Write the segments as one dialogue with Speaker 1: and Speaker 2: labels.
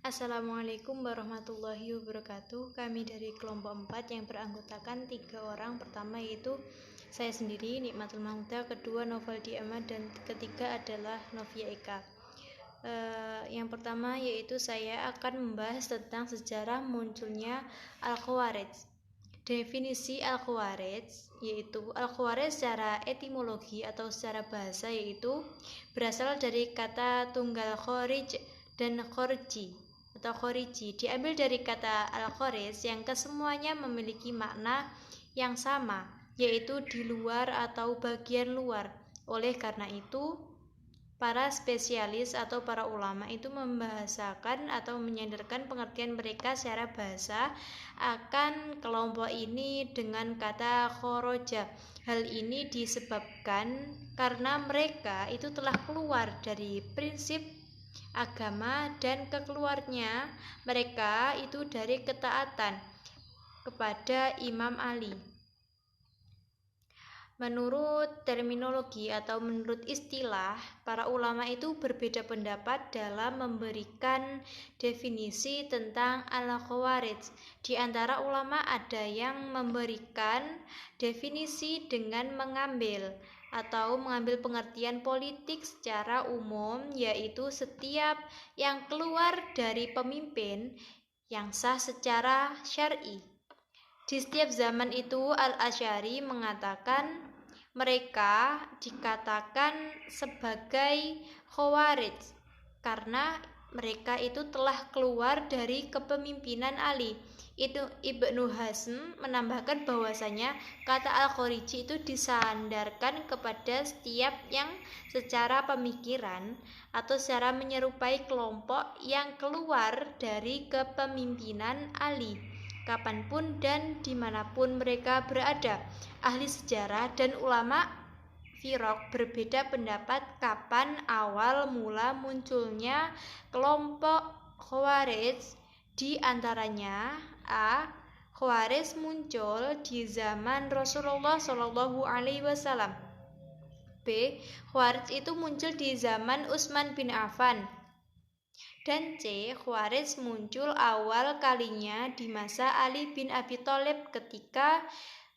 Speaker 1: Assalamualaikum warahmatullahi wabarakatuh. Kami dari kelompok 4 yang beranggotakan 3 orang. Pertama yaitu saya sendiri, Nikmatul Mahmuda. Kedua Novaldi Ahmad. Dan ketiga adalah Novia Eka. Yang pertama yaitu saya akan membahas tentang sejarah munculnya Al-Khawarij. Definisi Al-Khawarij yaitu Al-Khawarij secara etimologi atau secara bahasa yaitu berasal dari kata tunggal kharij dan kharji atau khariji, diambil dari kata al-kharij yang kesemuanya memiliki makna yang sama, yaitu di luar atau bagian luar. Oleh karena itu, para spesialis atau para ulama itu membahasakan atau menyandarkan pengertian mereka secara bahasa akan kelompok ini dengan kata khoroja. Hal ini disebabkan karena mereka itu telah keluar dari prinsip agama dan keluarnya mereka itu dari ketaatan kepada Imam Ali. Menurut terminologi atau menurut istilah, para ulama itu berbeda pendapat dalam memberikan definisi tentang al-khawarij. Di antara ulama ada yang memberikan definisi dengan mengambil pengertian politik secara umum, yaitu setiap yang keluar dari pemimpin yang sah secara syar'i. Di setiap zaman itu Al-Asy'ari mengatakan mereka dikatakan sebagai Khawarij karena mereka itu telah keluar dari kepemimpinan Ali. Ibnu Hazm menambahkan bahwasanya kata Al-Khariji itu disandarkan kepada setiap yang secara pemikiran atau secara menyerupai kelompok yang keluar dari kepemimpinan Ali kapanpun dan dimanapun mereka berada. Ahli sejarah dan ulama firaq berbeda pendapat kapan awal mula munculnya kelompok Khawarij. Di antaranya A. Khawarij muncul di zaman Rasulullah SAW. B. Khawarij itu muncul di zaman Utsman bin Affan. Dan C. Khawarij muncul awal kalinya di masa Ali bin Abi Thalib ketika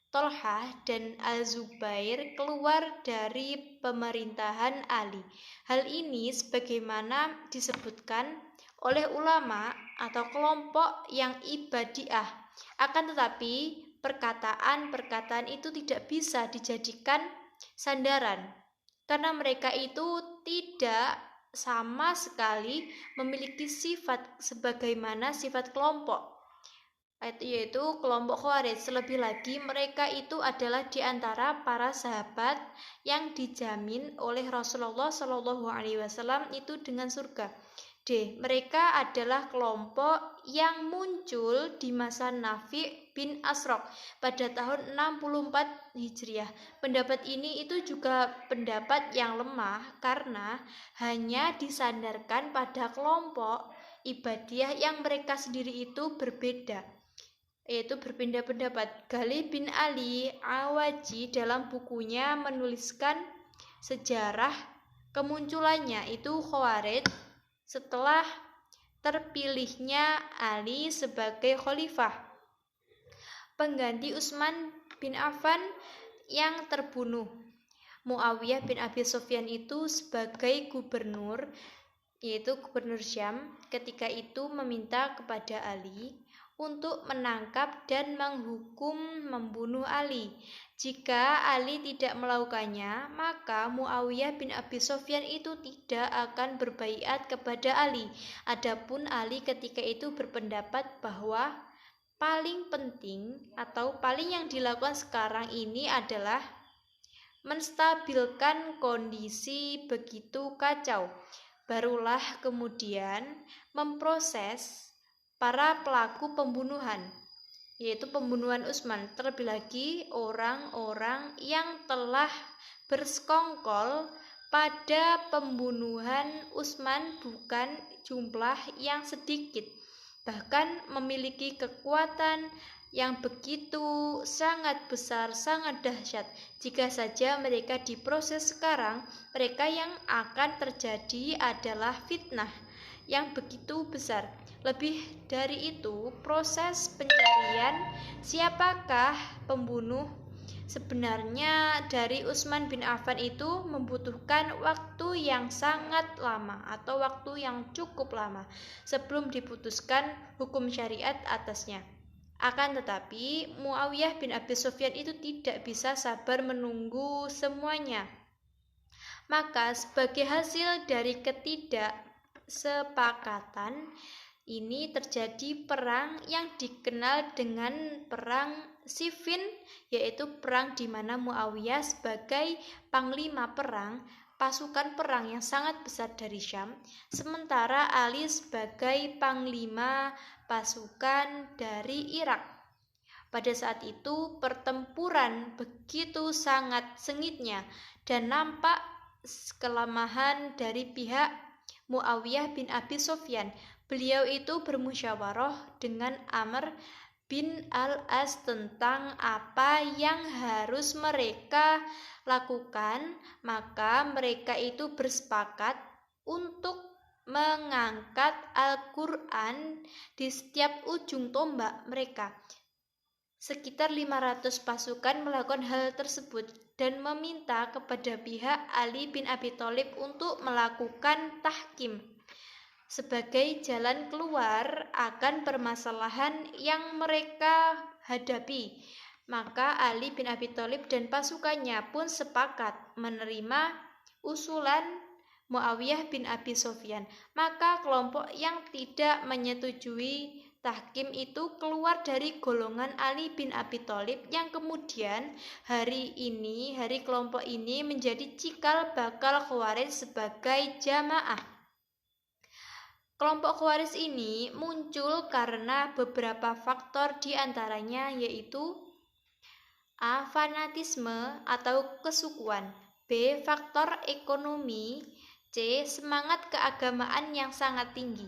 Speaker 1: Tolhah dan Al-Zubair keluar dari pemerintahan Ali. Hal ini sebagaimana disebutkan oleh ulama atau kelompok yang ibadiah. Akan tetapi perkataan-perkataan itu tidak bisa dijadikan sandaran karena mereka itu tidak sama sekali memiliki sifat sebagaimana sifat kelompok, yaitu kelompok Khawarij. Selebih lagi mereka itu adalah di antara para sahabat yang dijamin oleh Rasulullah SAW itu dengan surga. D. Mereka adalah kelompok yang muncul di masa Nafi' bin Asraq pada tahun 64 Hijriah. Pendapat ini itu juga pendapat yang lemah karena hanya disandarkan pada kelompok ibadiah yang mereka sendiri itu berbeda, yaitu berpindah pendapat. Ghali bin Ali Awaji dalam bukunya menuliskan sejarah kemunculannya itu Khawarij setelah terpilihnya Ali sebagai khalifah pengganti Utsman bin Affan yang terbunuh. Muawiyah bin Abi Sufyan itu sebagai gubernur, yaitu gubernur Syam, ketika itu meminta kepada Ali untuk menangkap dan menghukum membunuh Ali. Jika Ali tidak melakukannya, maka Muawiyah bin Abi Sufyan itu tidak akan berbaiat kepada Ali. Adapun Ali ketika itu berpendapat bahwa paling penting atau paling yang dilakukan sekarang ini adalah menstabilkan kondisi begitu kacau. Barulah kemudian memproses para pelaku pembunuhan, yaitu pembunuhan Utsman. Terlebih lagi orang-orang yang telah bersekongkol pada pembunuhan Utsman bukan jumlah yang sedikit, bahkan memiliki kekuatan yang begitu sangat besar, sangat dahsyat. Jika saja mereka diproses sekarang, mereka yang akan terjadi adalah fitnah yang begitu besar. Lebih dari itu, proses pencarian siapakah pembunuh sebenarnya dari Utsman bin Affan itu membutuhkan waktu yang sangat lama atau waktu yang cukup lama sebelum diputuskan hukum syariat atasnya. Akan tetapi, Muawiyah bin Abi Sufyan itu tidak bisa sabar menunggu semuanya. Maka sebagai hasil dari ketidaksepakatan ini terjadi perang yang dikenal dengan perang Siffin, yaitu perang di mana Muawiyah sebagai panglima perang pasukan perang yang sangat besar dari Syam, sementara Ali sebagai panglima pasukan dari Irak. Pada saat itu pertempuran begitu sangat sengitnya dan nampak kelemahan dari pihak Muawiyah bin Abi Sufyan. Beliau itu bermusyawarah dengan Amr bin al-As tentang apa yang harus mereka lakukan. Maka mereka itu bersepakat untuk mengangkat Al-Quran di setiap ujung tombak mereka. Sekitar 500 pasukan melakukan hal tersebut dan meminta kepada pihak Ali bin Abi Thalib untuk melakukan tahkim sebagai jalan keluar akan permasalahan yang mereka hadapi. Maka Ali bin Abi Thalib dan pasukannya pun sepakat menerima usulan Muawiyah bin Abi Sufyan. Maka kelompok yang tidak menyetujui tahkim itu keluar dari golongan Ali bin Abi Thalib yang kemudian hari kelompok ini menjadi cikal bakal Khawarij sebagai jamaah. Kelompok Khawarij ini muncul karena beberapa faktor diantaranya yaitu A. Fanatisme atau kesukuan, B. Faktor ekonomi, C. Semangat keagamaan yang sangat tinggi.